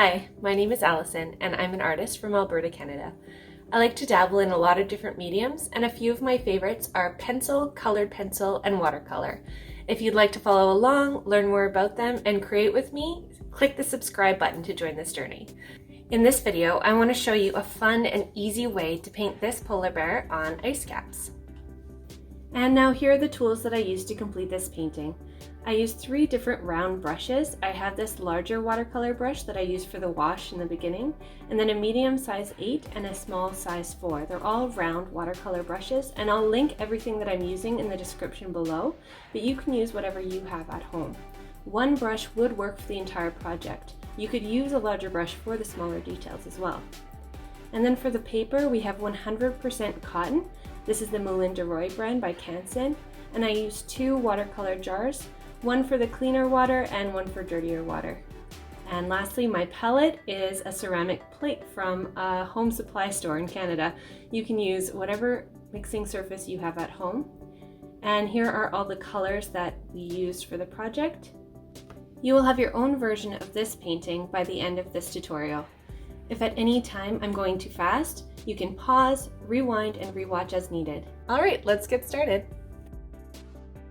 Hi, my name is Allison and I'm an artist from Alberta, Canada. I like to dabble in a lot of different mediums, and a few of my favorites are pencil, colored pencil, and watercolor. If you'd like to follow along, learn more about them, and create with me, click the subscribe button to join this journey. In this video, I want to show you a fun and easy way to paint this polar bear on ice caps. And now here are the tools that I used to complete this painting. I used 3 different round brushes. I have this larger watercolor brush that I used for the wash in the beginning, and then a medium size 8 and a small size 4. They're all round watercolor brushes, and I'll link everything that I'm using in the description below, but you can use whatever you have at home. One brush would work for the entire project. You could use a larger brush for the smaller details as well. And then for the paper, we have 100% cotton. This is the Moulin de Roy brand by Canson, and I used 2 watercolor jars, one for the cleaner water and one for dirtier water. And lastly, my palette is a ceramic plate from a home supply store in Canada. You can use whatever mixing surface you have at home. And here are all the colors that we used for the project. You will have your own version of this painting by the end of this tutorial. If at any time I'm going too fast, you can pause, rewind, and rewatch as needed. All right, let's get started.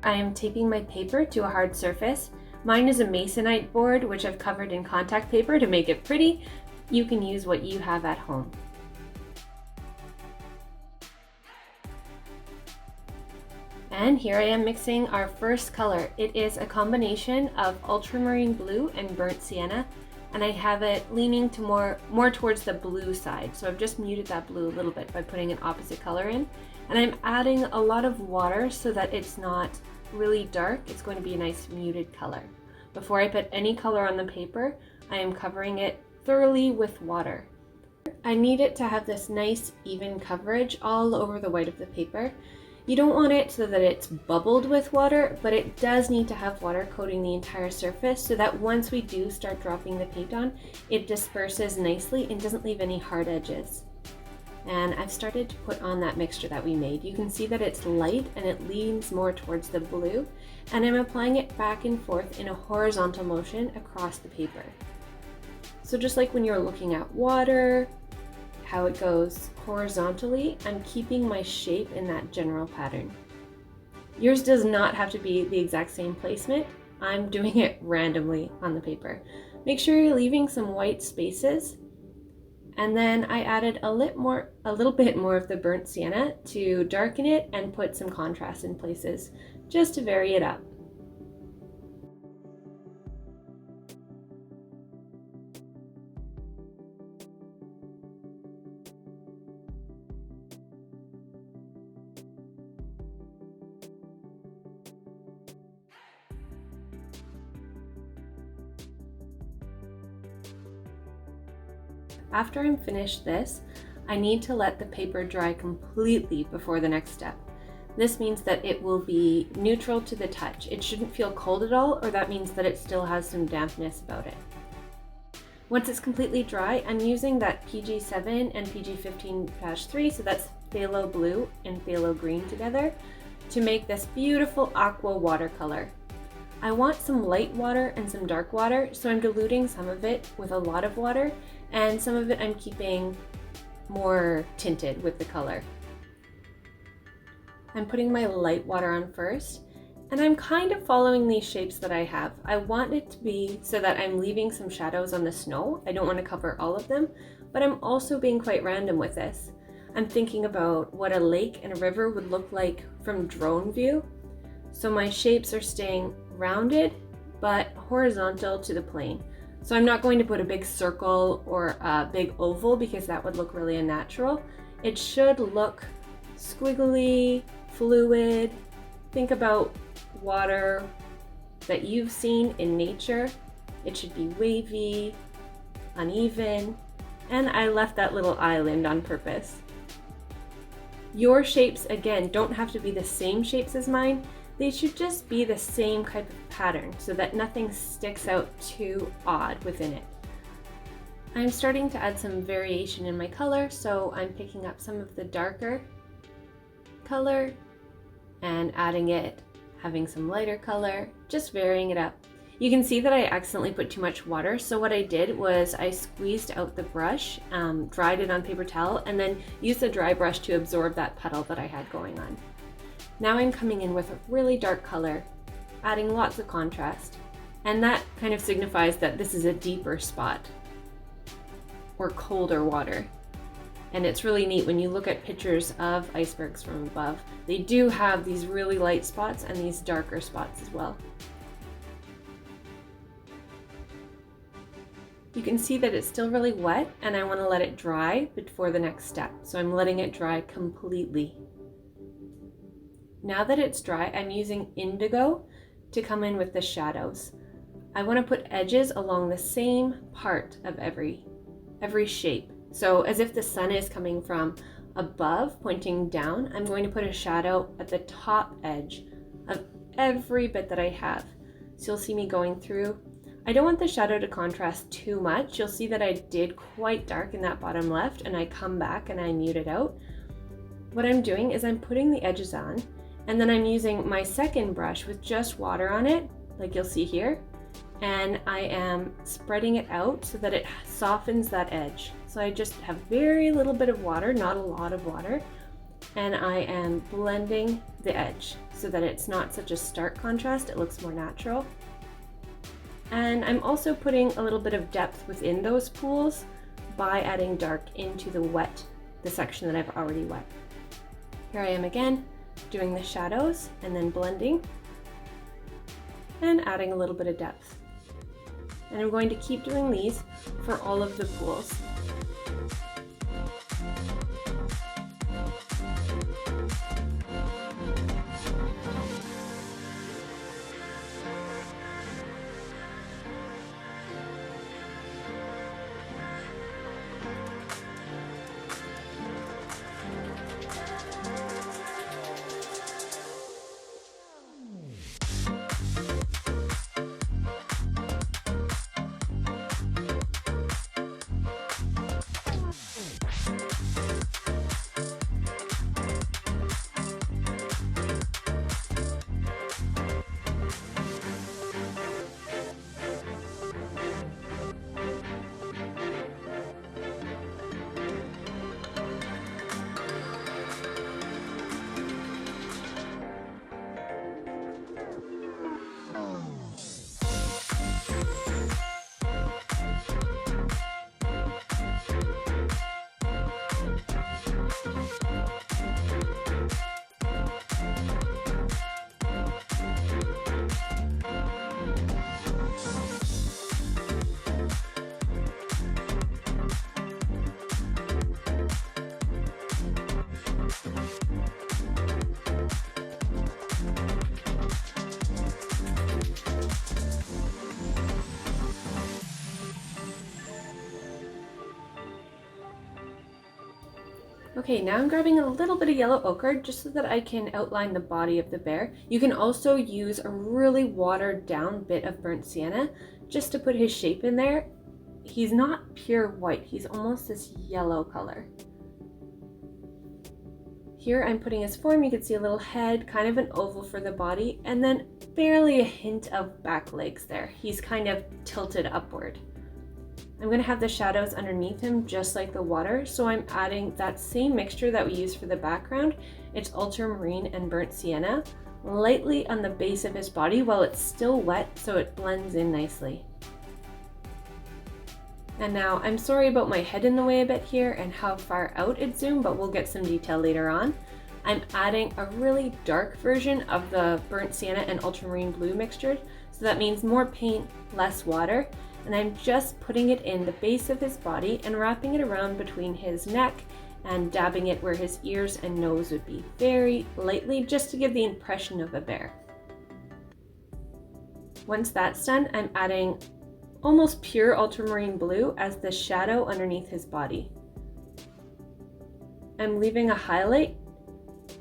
I am taping my paper to a hard surface. Mine is a masonite board, which I've covered in contact paper to make it pretty. You can use what you have at home. And here I am mixing our first color. It is a combination of ultramarine blue and burnt sienna, and I have it leaning to more towards the blue side. So I've just muted that blue a little bit by putting an opposite color in. And I'm adding a lot of water so that it's not really dark. It's going to be a nice muted color. Before I put any color on the paper, I am covering it thoroughly with water. I need it to have this nice even coverage all over the white of the paper. You don't want it so that it's bubbled with water, but it does need to have water coating the entire surface so that once we do start dropping the paint on, it disperses nicely and doesn't leave any hard edges. And I've started to put on that mixture that we made. You can see that it's light and it leans more towards the blue, and I'm applying it back and forth in a horizontal motion across the paper. So just like when you're looking at water, how it goes horizontally, I'm keeping my shape in that general pattern. Yours does not have to be the exact same placement. I'm doing it randomly on the paper. Make sure you're leaving some white spaces. And then I added a little bit more of the burnt sienna to darken it and put some contrast in places, just to vary it up. After I'm finished this, I need to let the paper dry completely before the next step. This means that it will be neutral to the touch. It shouldn't feel cold at all, or that means that it still has some dampness about it. Once it's completely dry, I'm using that PG7 and PG15-3, so that's phthalo blue and phthalo green together, to make this beautiful aqua watercolor. I want some light water and some dark water, so I'm diluting some of it with a lot of water, and some of it I'm keeping more tinted with the color. I'm putting my light water on first, and I'm kind of following these shapes that I have. I want it to be so that I'm leaving some shadows on the snow. I don't want to cover all of them, but I'm also being quite random with this. I'm thinking about what a lake and a river would look like from drone view. So my shapes are staying rounded, but horizontal to the plane. So I'm not going to put a big circle or a big oval because that would look really unnatural. It should look squiggly, fluid. Think about water that you've seen in nature. It should be wavy, uneven, and I left that little island on purpose. Your shapes, again, don't have to be the same shapes as mine. They should just be the same type of pattern so that nothing sticks out too odd within it. I'm starting to add some variation in my color, so I'm picking up some of the darker color and adding it, having some lighter color, just varying it up. You can see that I accidentally put too much water, so what I did was I squeezed out the brush, dried it on paper towel, and then used the dry brush to absorb that puddle that I had going on. Now I'm coming in with a really dark color, adding lots of contrast, and that kind of signifies that this is a deeper spot or colder water. And it's really neat when you look at pictures of icebergs from above. They do have these really light spots and these darker spots as well. You can see that it's still really wet and I want to let it dry before the next step. So I'm letting it dry completely. Now that it's dry, I'm using Indigo to come in with the shadows. I want to put edges along the same part of every shape. So as if the sun is coming from above, pointing down, I'm going to put a shadow at the top edge of every bit that I have. So you'll see me going through. I don't want the shadow to contrast too much. You'll see that I did quite dark in that bottom left and I come back and I mute it out. What I'm doing is I'm putting the edges on and then I'm using my second brush with just water on it, like you'll see here, and I am spreading it out so that it softens that edge. So I just have very little bit of water, not a lot of water, and I am blending the edge so that it's not such a stark contrast, it looks more natural. And I'm also putting a little bit of depth within those pools by adding dark into the section that I've already wet. Here I am again, doing the shadows and then blending and adding a little bit of depth. And I'm going to keep doing these for all of the pools. Okay, now I'm grabbing a little bit of yellow ochre just so that I can outline the body of the bear. You can also use a really watered down bit of burnt sienna just to put his shape in there. He's not pure white, he's almost this yellow color. Here I'm putting his form. You can see a little head, kind of an oval for the body, and then barely a hint of back legs there. He's kind of tilted upward. I'm going to have the shadows underneath him just like the water, so I'm adding that same mixture that we used for the background. It's ultramarine and burnt sienna, lightly on the base of his body while it's still wet so it blends in nicely. And now I'm sorry about my head in the way a bit here and how far out it zoomed, but we'll get some detail later on. I'm adding a really dark version of the burnt sienna and ultramarine blue mixture, so that means more paint, less water. And I'm just putting it in the base of his body and wrapping it around between his neck and dabbing it where his ears and nose would be, very lightly, just to give the impression of a bear. Once that's done, I'm adding almost pure ultramarine blue as the shadow underneath his body. I'm leaving a highlight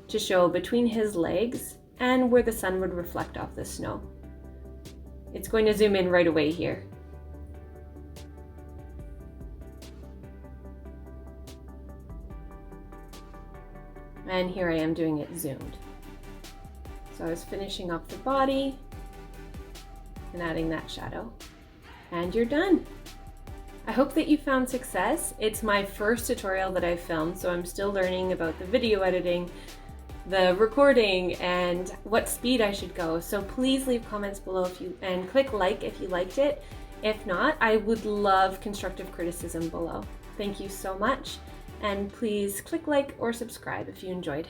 to show between his legs and where the sun would reflect off the snow. It's going to zoom in right away here. And here I am doing it zoomed. So I was finishing off the body, and adding that shadow. And you're done. I hope that you found success. It's my first tutorial that I've filmed, so I'm still learning about the video editing, the recording, and what speed I should go. So please leave comments below and click like if you liked it. If not, I would love constructive criticism below. Thank you so much, and please click like or subscribe if you enjoyed.